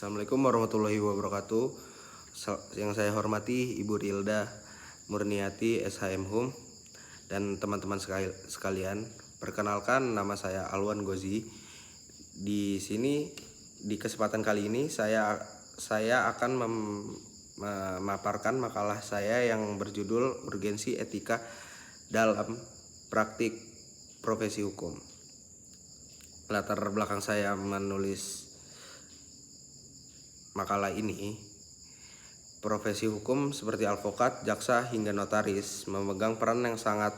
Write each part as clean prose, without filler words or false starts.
Assalamualaikum warahmatullahi wabarakatuh. Yang saya hormati Ibu Rilda Murniati SHM Hum dan teman-teman sekalian. Perkenalkan, nama saya Alwan Gozi. Di sini di kesempatan kali ini saya akan memaparkan makalah saya yang berjudul Urgensi Etika dalam Praktik Profesi Hukum. Latar belakang saya menulis makalah ini, profesi hukum seperti advokat, jaksa, hingga notaris memegang peran yang sangat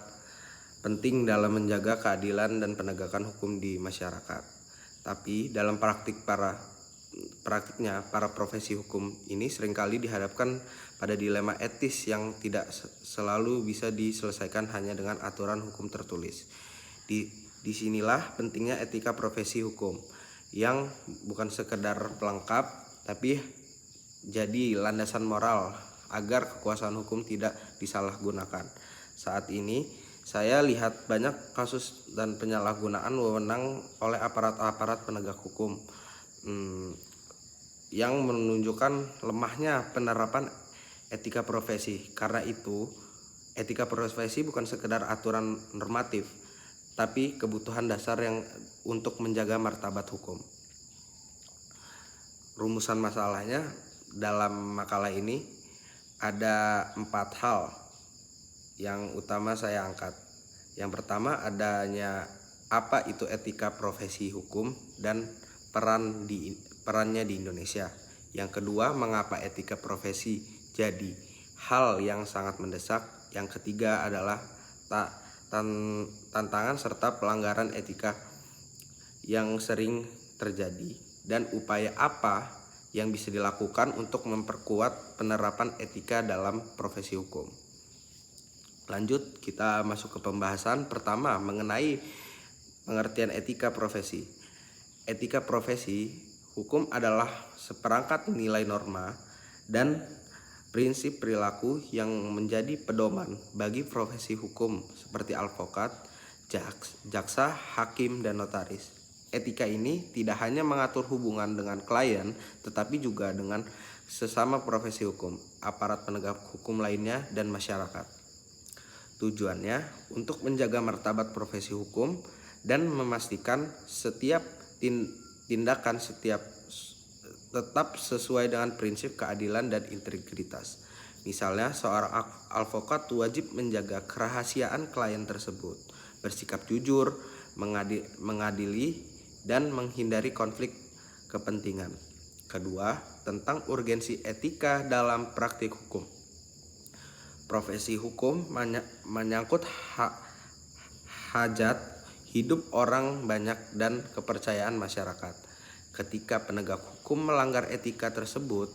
penting dalam menjaga keadilan dan penegakan hukum di masyarakat. Tapi dalam praktiknya para profesi hukum ini seringkali dihadapkan pada dilema etis yang tidak selalu bisa diselesaikan hanya dengan aturan hukum tertulis. Disinilah pentingnya etika profesi hukum yang bukan sekedar pelengkap, tapi jadi landasan moral agar kekuasaan hukum tidak disalahgunakan. Saat ini saya lihat banyak kasus dan penyalahgunaan wewenang oleh aparat-aparat penegak hukum yang menunjukkan lemahnya penerapan etika profesi. Karena itu, etika profesi bukan sekedar aturan normatif, tapi kebutuhan dasar yang untuk menjaga martabat hukum. Rumusan masalahnya dalam makalah ini ada 4 hal yang utama saya angkat. Yang pertama, adanya apa itu etika profesi hukum dan perannya di Indonesia. Yang kedua, mengapa etika profesi jadi hal yang sangat mendesak. Yang ketiga adalah tantangan serta pelanggaran etika yang sering terjadi, dan upaya apa yang bisa dilakukan untuk memperkuat penerapan etika dalam profesi hukum. Lanjut, kita masuk ke pembahasan pertama mengenai pengertian etika profesi. Etika profesi hukum adalah seperangkat nilai norma dan prinsip perilaku yang menjadi pedoman bagi profesi hukum seperti advokat, jaksa, hakim, dan notaris. Etika ini tidak hanya mengatur hubungan dengan klien, tetapi juga dengan sesama profesi hukum, aparat penegak hukum lainnya, dan masyarakat. Tujuannya untuk menjaga martabat profesi hukum dan memastikan setiap tindakan tetap sesuai dengan prinsip keadilan dan integritas. Misalnya, seorang advokat wajib menjaga kerahasiaan klien tersebut, bersikap jujur, mengadili, dan menghindari konflik kepentingan. Kedua, tentang urgensi etika dalam praktik hukum. Profesi hukum menyangkut hajat hidup orang banyak dan kepercayaan masyarakat. Ketika penegak hukum melanggar etika tersebut,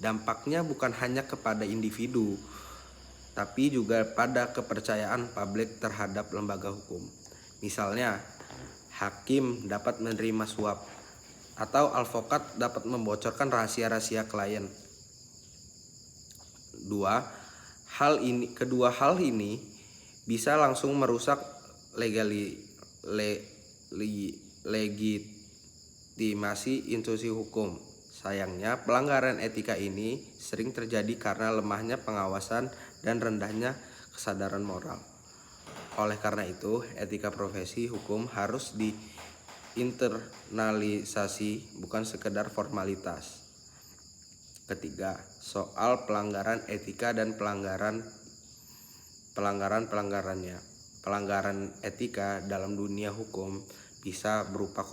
dampaknya bukan hanya kepada individu, tapi juga pada kepercayaan publik terhadap lembaga hukum. Misalnya, hakim dapat menerima suap atau advokat dapat membocorkan rahasia-rahasia klien. Kedua hal ini bisa langsung merusak legitimasi institusi hukum. Sayangnya, pelanggaran etika ini sering terjadi karena lemahnya pengawasan dan rendahnya kesadaran moral. Oleh karena itu, etika profesi hukum harus diinternalisasi, bukan sekedar formalitas. Ketiga, soal pelanggaran etika dan pelanggarannya. Pelanggaran etika dalam dunia hukum bisa berupa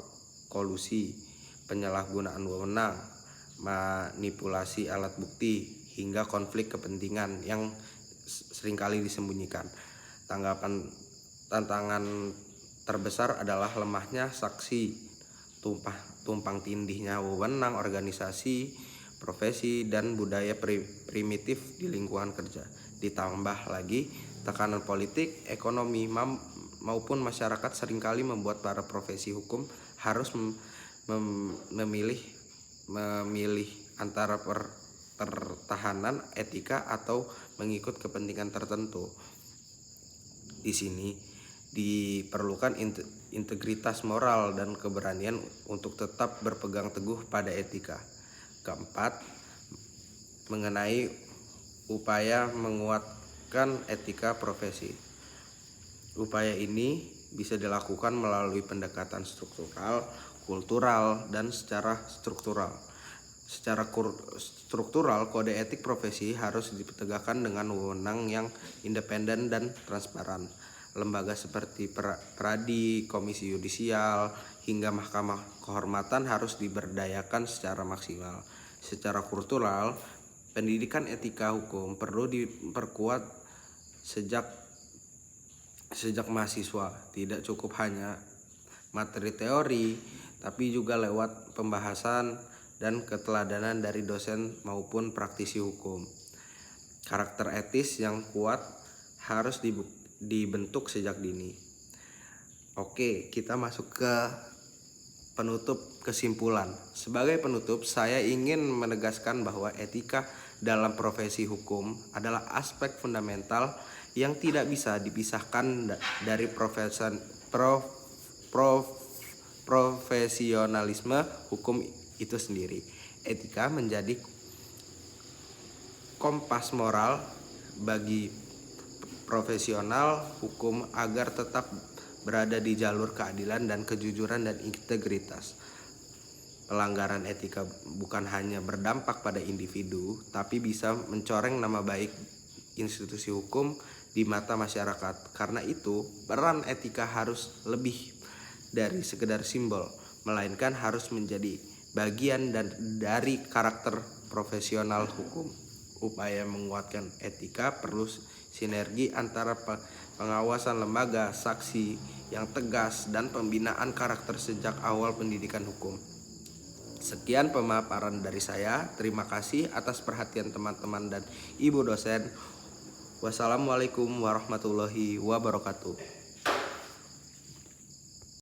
kolusi, penyalahgunaan wewenang, manipulasi alat bukti, hingga konflik kepentingan yang seringkali disembunyikan. Tantangan terbesar adalah lemahnya saksi, tumpang tindihnya wewenang organisasi, profesi, dan budaya primitif di lingkungan kerja. Ditambah lagi tekanan politik, ekonomi, maupun masyarakat seringkali membuat para profesi hukum harus memilih antara pertahanan etika atau mengikut kepentingan tertentu. Di sini diperlukan integritas moral dan keberanian untuk tetap berpegang teguh pada etika. Keempat, mengenai upaya menguatkan etika profesi. Upaya ini bisa dilakukan melalui pendekatan struktural, kultural, dan secara struktural. Secara struktural, kode etik profesi harus ditegakkan dengan wewenang yang independen dan transparan. Lembaga seperti Pradi, Komisi Yudisial, hingga Mahkamah Kehormatan harus diberdayakan secara maksimal. Secara kultural, pendidikan etika hukum perlu diperkuat sejak mahasiswa. Tidak cukup hanya materi teori, tapi juga lewat pembahasan dan keteladanan dari dosen maupun praktisi hukum. Karakter etis yang kuat harus dibentuk sejak dini. Oke, kita masuk ke penutup kesimpulan. Sebagai penutup, saya ingin menegaskan bahwa etika dalam profesi hukum adalah aspek fundamental yang tidak bisa dipisahkan dari profesionalisme hukum itu sendiri. Etika menjadi kompas moral bagi profesional hukum agar tetap berada di jalur keadilan dan kejujuran dan integritas. Pelanggaran etika bukan hanya berdampak pada individu, tapi bisa mencoreng nama baik institusi hukum di mata masyarakat. Karena itu, peran etika harus lebih dari sekedar simbol, melainkan harus menjadi bagian dari karakter profesional hukum. Upaya menguatkan etika perlu sinergi antara pengawasan lembaga, saksi yang tegas, dan pembinaan karakter sejak awal pendidikan hukum. Sekian pemaparan dari saya. Terima kasih atas perhatian teman-teman dan ibu dosen. Wassalamualaikum warahmatullahi wabarakatuh.